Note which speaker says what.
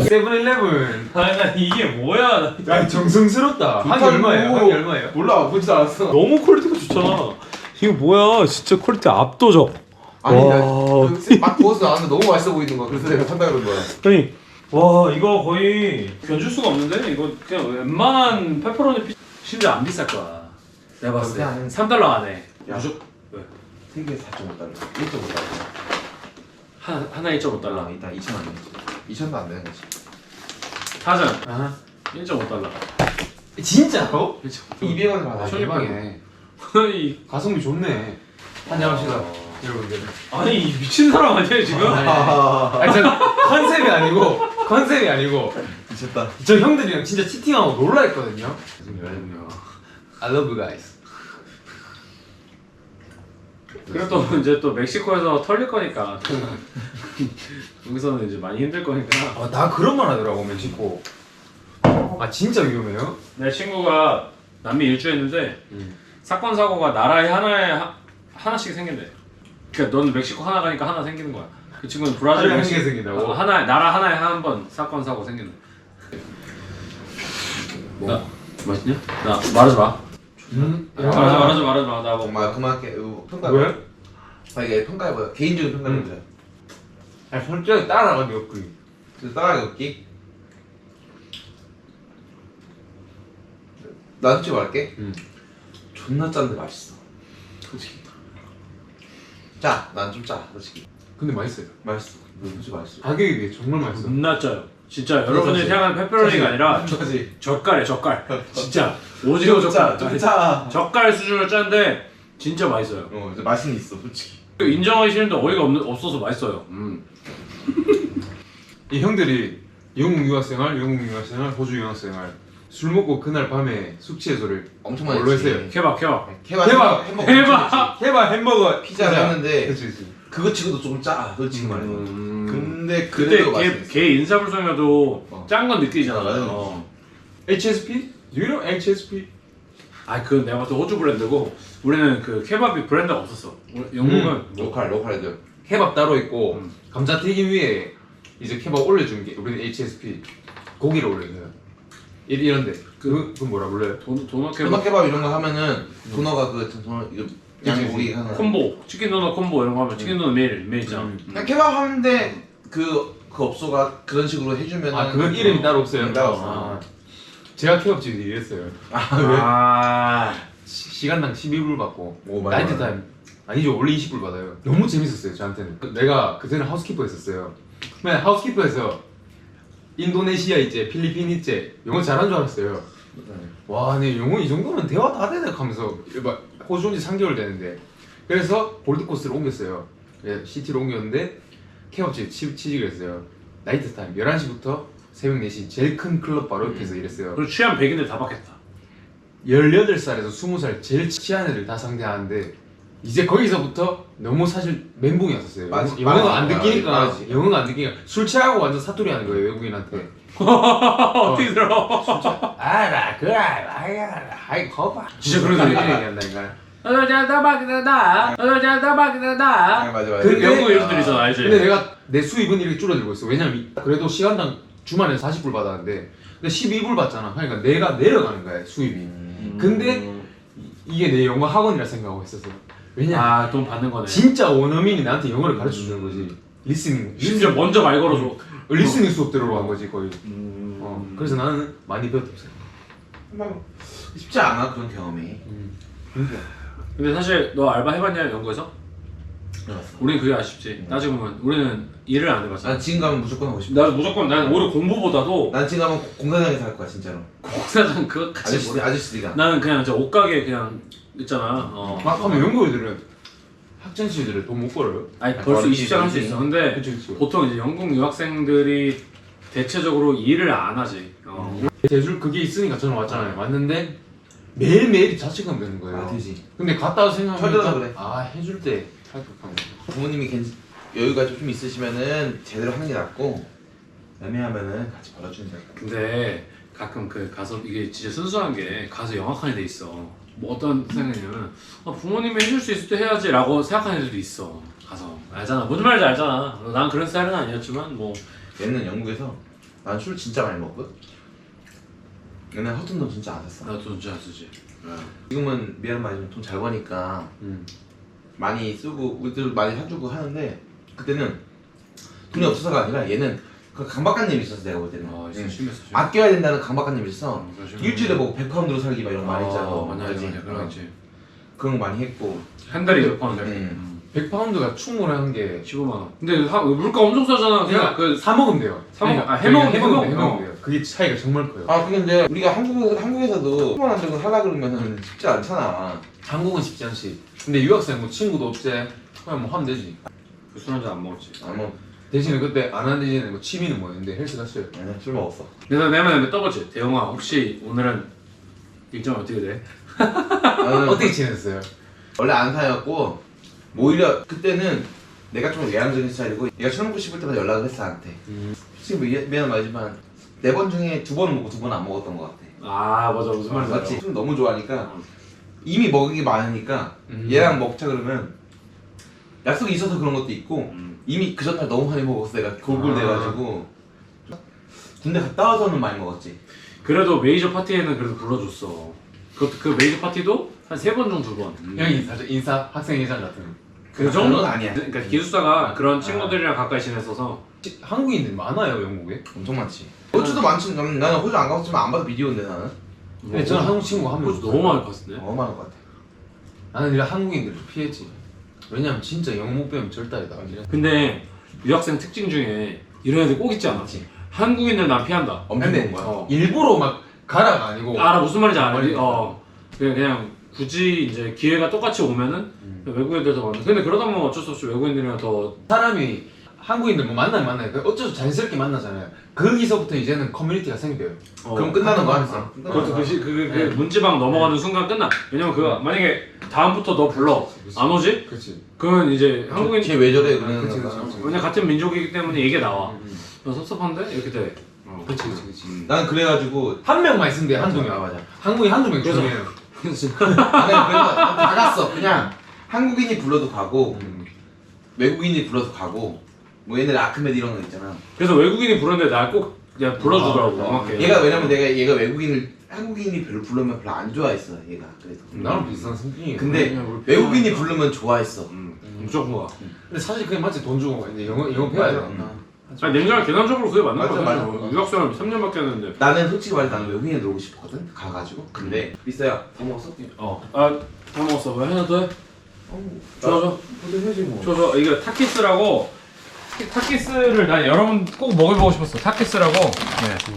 Speaker 1: 세븐일레븐.
Speaker 2: 나 이게 뭐야?
Speaker 1: 야 정성스럽다. 한개 얼마예요? 한개 얼마예요?
Speaker 3: 몰라 보지도 않았어.
Speaker 2: 너무 퀄리티가 좋잖아. 이거 뭐야? 진짜 퀄리티 압도적.
Speaker 3: 아니
Speaker 2: 와.
Speaker 3: 나막 부어서 나왔는데 너무 맛있어 보이는 거야. 그래서 내가 산다 그런 거야.
Speaker 2: 아니, 와 이거 거의 견줄 수가 없는데? 이거 그냥 웬만한 페퍼로니 피 심지어 안 비쌀 거야. 내가 봤을 때
Speaker 3: 그냥
Speaker 2: 3달러 안에.
Speaker 3: 야.
Speaker 2: 무조건 왜?
Speaker 3: 3개에 4.5달러. 1.5달러.
Speaker 2: 하나 1.5달러.
Speaker 3: 일단 2,000원. 2,000도 안 되는 거지.
Speaker 2: 사전. 1.5달러.
Speaker 1: 진짜로?
Speaker 3: 200원 받아.
Speaker 1: 대박이네.
Speaker 2: 이
Speaker 1: 가성비 좋네. 한잔 합시다. 여러분들.
Speaker 2: 아니 이 미친 사람 아니야 지금?
Speaker 1: 아니 저 컨셉이 아니고
Speaker 3: 미쳤다.
Speaker 1: 저 형들이랑 진짜 치팅하고 놀라 했거든요. I love you guys.
Speaker 2: 그리고 또 이제 또 멕시코에서 털릴 거니까 여기서는 이제 많이 힘들 거니까.
Speaker 1: 다 그런 말 하더라고 멕시코. 아 진짜 위험해요?
Speaker 2: 내 친구가 남미 일주했는데 사건 사고가 나라에 하나씩 생긴대. 그러니까 너는 멕시코 하나 가니까 하나 생기는 거야. 그 친구는 브라질
Speaker 1: 하나에 한
Speaker 2: 멕시코
Speaker 1: 개 생긴다고?
Speaker 2: 나라 하나에 한 번 사건 사고 생긴대. 나 맛있냐? 나 말하지 마. 말하지 마. 나 뭐.
Speaker 3: 정말 그만할게. 평가.
Speaker 1: 왜?
Speaker 3: 아 이게 평가해봐요. 개인적인 평가를 해보자.
Speaker 1: 아니 솔직히 따라가기 없고.
Speaker 3: 그래서 따라하기 없기. 나 솔직히 말할게. 존나 짠데 맛있어. 솔직히. 짜. 난 좀 짜. 솔직히.
Speaker 1: 근데 맛있어요.
Speaker 3: 맛있어. 솔직히 맛있어.
Speaker 1: 가격에 비해 정말 맛있어.
Speaker 2: 겁나 짜요. 진짜 여러분들이 생각하는 페퍼로니가 아니라
Speaker 3: 짜지.
Speaker 2: 젓갈이야 젓갈. 진짜 오징어 젓갈.
Speaker 3: 좀 짜.
Speaker 2: 젓갈 수준으로 짠데 진짜 맛있어요.
Speaker 3: 이제 맛은 있어. 솔직히.
Speaker 2: 인정하기 싫은데 어이가 없어서 맛있어요.
Speaker 1: 이 형들이 영국 유학생활, 호주 유학생활 술 먹고 그날 밤에 숙취해소를
Speaker 3: 엄청 많이
Speaker 1: 뭘로
Speaker 3: 했지.
Speaker 1: 했어요?
Speaker 2: 케밥.
Speaker 3: 케밥 햄버거.
Speaker 1: 케밥 햄버거
Speaker 3: 피자를 했는데
Speaker 1: 그치.
Speaker 3: 그거 치고도 조금 짜. 솔직히 말해서. 근데
Speaker 2: 그때
Speaker 3: 그래도 맛있어.
Speaker 2: 걔 인사불성이어도 짠 건 느끼잖아.
Speaker 3: 맞아요.
Speaker 1: HSP? You know HSP?
Speaker 2: 그건 내가 봤을 때 호주 브랜드고 우리는 그 케밥이 브랜드가 없었어. 영국은
Speaker 3: 로컬 애들.
Speaker 1: 케밥 따로 있고 감자튀김 위에 이제 케밥 올려주는 게 우리는 HSP 고기를 올려줘요. 이런데 그건 뭐라 불러요?
Speaker 2: 도넛
Speaker 3: 도넛
Speaker 2: 케밥
Speaker 3: 케밥 이런 거 하면은 도너가 도너 이거 양고기 하나.
Speaker 2: 콤보, 치킨 도넛 콤보 이런 거 하면 치킨 도넛 메일 있잖아.
Speaker 3: 그냥 케밥 하는데 그 업소가 그런 식으로 해주면
Speaker 1: 그건 이름이 따로 없어요?
Speaker 3: 따로 없어.
Speaker 1: 제가 케밥집이 이랬어요. 시간당 12불 받고
Speaker 3: 오, 많이
Speaker 1: 나이트 타임 아니죠 원래 20불 받아요. 너무 재밌었어요 저한테는. 내가 그때는 하우스키퍼 했었어요. 맨날 하우스키퍼에서 인도네시아 있지 필리핀 있지 영어 잘하는 줄 알았어요. 와, 내 영어 이 정도면 대화 다 되네 하면서 막 호주 온 지 3개월 되는데 그래서 골드코스트로 옮겼어요. 시티로 옮겼는데 케밥집 취직을 했어요. 나이트 타임 11시부터 새벽 4시 제일 큰 클럽 바로 옆에서 일했어요.
Speaker 2: 그리고 취한 백인들 다 받겠다.
Speaker 1: 18살에서 20살 제일 취한 애들 다 상대하는데 이제 거기서부터 너무 사실 멘붕이었어요. 영어가 안 듣기니까 술 취하고 완전 사투리 하는 거예요 외국인한테.
Speaker 2: 어떻게 들어?
Speaker 1: 아라 그래 아이 거봐
Speaker 2: 진짜 그런 소리
Speaker 1: 얘기한다니까.
Speaker 2: 맞아.
Speaker 1: 근데-
Speaker 2: 영국 이름들 있잖아 알지?
Speaker 1: 근데 내가 내 수입은 이렇게 줄어들고 있어. 왜냐면 그래도 시간당 주말에 40불 받았는데 근데 12불 받잖아. 그러니까 내가 내려가는 거야 수입이. 근데 이게 내 영어 학원이라 생각하고 있었어. 왜냐?
Speaker 2: 돈 받는 거네.
Speaker 1: 진짜 원어민이 나한테 영어를 가르쳐 주는 거지. 리스닝.
Speaker 2: 심지어 먼저 말 걸어줘.
Speaker 1: 리스닝 수업 들어간 거지 거의. 그래서 나는 많이 배웠어요.
Speaker 3: 쉽지 않아 그런 경험이.
Speaker 2: 근데 사실 너 알바 해봤냐 영국에서? 우린 그게 아쉽지. 따지고 보면 우리는 일을 안 해봤어.
Speaker 3: 난 지금 가면 무조건 하고 싶어.
Speaker 2: 난 무조건 난 오히려 공부보다도
Speaker 3: 난 지금 가면 공사장에서 할 거야 진짜로.
Speaker 2: 공사장 그거 같이
Speaker 3: 아저씨들이가.
Speaker 2: 나는 그냥 저 옷가게 그냥 있잖아.
Speaker 1: 막 하면 영국 애들은 학창시절에 돈 못 벌어요.
Speaker 2: 아니 벌써 20살 할 수 있어. 근데
Speaker 1: 그치.
Speaker 2: 보통 이제 영국 유학생들이 대체적으로 일을 안 하지.
Speaker 1: 대줄 그게 있으니까 저는 왔잖아요. 왔는데 매일매일이 자책감 되는 거예요.
Speaker 3: 되지.
Speaker 1: 근데 갔다 와서
Speaker 3: 철들어서
Speaker 1: 생각하니까
Speaker 3: 그래.
Speaker 1: 해줄 때 할것같네.
Speaker 3: 부모님이 여유가 좀 있으시면은 제대로 하는 게 낫고 애매하면은 같이 벌어주는 게 낫고.
Speaker 2: 근데 가끔 그 가서 이게 진짜 순수한 게 가서 영악하는 데 있어. 뭐 어떤 생각이냐면 부모님이 해줄 수 있을 때 해야지라고 생각하는 애들도 있어. 가서 알잖아. 무슨 말인지 알잖아. 난 그런 스타일은 아니었지만 뭐.
Speaker 3: 얘는 영국에서 난 술 진짜 많이 먹거든. 얘는 허튼 돈 진짜 안 샀어.
Speaker 2: 나도 진짜 안 쓰지.
Speaker 3: 지금은 미안한 말이지만 돈 잘 버니까 많이 쓰고 우리들 많이 사주고 하는데 그때는 돈이 없어서가 아니라 얘는 그 강박관념이 있었어 내가 볼 때는.
Speaker 2: 진짜 심했어.
Speaker 3: 아껴야 된다는 강박관념이 있어.
Speaker 2: 그래서
Speaker 3: 일주일에 뭐 100파운드로 살기 막 이런 거 많이 했잖아.
Speaker 2: 맞아. 그렇지.
Speaker 3: 그런 거 많이 했고.
Speaker 2: 한 달에 200번.
Speaker 1: 100파운드가 충분한 게
Speaker 2: 15만 원. 근데 물가 엄청 싸잖아.
Speaker 1: 그냥 사 먹으면 돼요.
Speaker 2: 해먹으면
Speaker 1: 해먹으면 돼요. 그게 차이가 정말 커요.
Speaker 3: 아 근데 우리가 한국에서도 10만 원 정도 살라 그러면 쉽지 않잖아.
Speaker 1: 한국은 쉽지 않지. 근데 유학생 뭐 친구도 없지. 그냥 뭐 하면 되지.
Speaker 2: 술 한잔 안 먹었지.
Speaker 3: 아무
Speaker 1: 대신에 그때 안 하는 대신에 뭐 취미는 뭐였는데 헬스 갔어요.
Speaker 3: 아니야 술 먹었어.
Speaker 2: 그래서 내가 떠봤지. 대영아 혹시 오늘은 일정 어떻게 돼?
Speaker 3: 나는
Speaker 1: 어떻게 지냈어요?
Speaker 3: 원래 안 사였고 오히려 그때는 내가 좀 외향적인 스타일이고 얘가 술 먹고 싶을 때마다 연락을 했어 나한테. 솔직히 뭐 미안한 말이지만 4번 중에 2번은 먹고 2번은 안 먹었던 것 같아.
Speaker 2: 아 맞아 무슨 말인지
Speaker 3: 맞지?
Speaker 2: 알아.
Speaker 3: 술 너무 좋아하니까 이미 먹은 게 많으니까 얘랑 먹자 그러면 약속이 있어서 그런 것도 있고 이미 그 전날 너무 많이 먹었어 내가 골골대가지고 군대 갔다 와서는 많이 먹었지.
Speaker 2: 그래도 메이저 파티에는 그래도 불러줬어. 그 메이저 파티도 한 3번 정도 2번.
Speaker 1: 형이 인사 학생 회장 같은.
Speaker 2: 그 정도는
Speaker 3: 아니야.
Speaker 2: 그러니까 기숙사가 그런 친구들이랑 가까이 지냈어서.
Speaker 1: 한국인들 많아요 영국에.
Speaker 3: 엄청 많지. 호주도 많지. 나는 호주 안 가봤지만 안 봐도 비디오인데 나는
Speaker 1: 근데 저는 한국 친구가 한 명.
Speaker 2: 호주 너무 많이 봤는데.
Speaker 3: 너무 많을 것 같아.
Speaker 1: 나는 이런 한국인들을 피했지. 왜냐면 진짜 영어 못 배우면 절단이다.
Speaker 2: 근데 유학생 특징 중에 이런 애들 꼭 있지 않아? 한국인들 난 피한다.
Speaker 3: 엄청
Speaker 1: 근데
Speaker 3: 좋은 거야.
Speaker 1: 일부러 막 가라가 아니고.
Speaker 2: 알아 무슨 말인지 알아.
Speaker 1: 말인지
Speaker 2: 그냥 굳이 이제 기회가 똑같이 오면은 외국 애들 더 많아. 근데 그러다 보면 어쩔 수 없이 외국인들이랑 더.
Speaker 1: 사람이 한국인들 뭐 만나요. 어쩔 수 없이 자연스럽게 만나잖아요. 거기서부터 이제는 커뮤니티가 생겨요.
Speaker 3: 그럼 끝나는 거야.
Speaker 2: 그것도 그 문지방 넘어가는 순간 끝나. 왜냐면 그거 만약에 다음부터 너 불러 안 오지?
Speaker 1: 그렇지.
Speaker 2: 그러면 이제 한국인
Speaker 3: 쟤왜 저래 그러는
Speaker 1: 그치,
Speaker 3: 거야.
Speaker 1: 그치.
Speaker 2: 왜냐 같은 민족이기 때문에 얘기 나와. 너 섭섭한데 이렇게 돼.
Speaker 1: 그렇지.
Speaker 3: 나는 그래가지고
Speaker 1: 한 명만 있으면 돼. 한두 명.
Speaker 3: 맞아.
Speaker 1: 한국인 한두 명
Speaker 2: 그래서-
Speaker 1: 중에.
Speaker 3: 나는 그래서 다 갔어. 그냥 한국인이 불러도 가고 외국인이 불러도 가고 뭐 얘네 아크메드 이런 거 있잖아.
Speaker 2: 그래서 외국인이 부르는데 날 꼭 그냥 불러주더라고. 음악회.
Speaker 3: 얘가 왜냐면 얘가 한국인이 별로 부르면 별로 안 좋아했어 얘가. 그래서
Speaker 1: 나랑 비슷한 성격이에요.
Speaker 3: 근데
Speaker 2: 아니야, 우리
Speaker 3: 외국인이
Speaker 2: 피곤하니까.
Speaker 3: 부르면 좋아했어.
Speaker 2: 무조건 가.
Speaker 1: 근데 사실 그게 맞지. 돈 주고 이제 영어 배워야
Speaker 3: 맞아.
Speaker 1: 되나.
Speaker 2: 아니 냉정하게 계산적으로 그게 맞는
Speaker 3: 맞아, 맞아.
Speaker 2: 거야. 유학생활 3년밖에 안 했는데.
Speaker 3: 나는 솔직히 말해 나는 외국인에 놀고 싶거든. 가가지고. 근데 비싸야. 다 먹었어?
Speaker 2: 다 먹었어. 왜 하나 더 해? 줘.
Speaker 3: 근데 해지 뭐.
Speaker 2: 저 이거 타키스라고 타키스를 난 여러분 꼭 먹어보고 싶었어. 타키스라고. 네.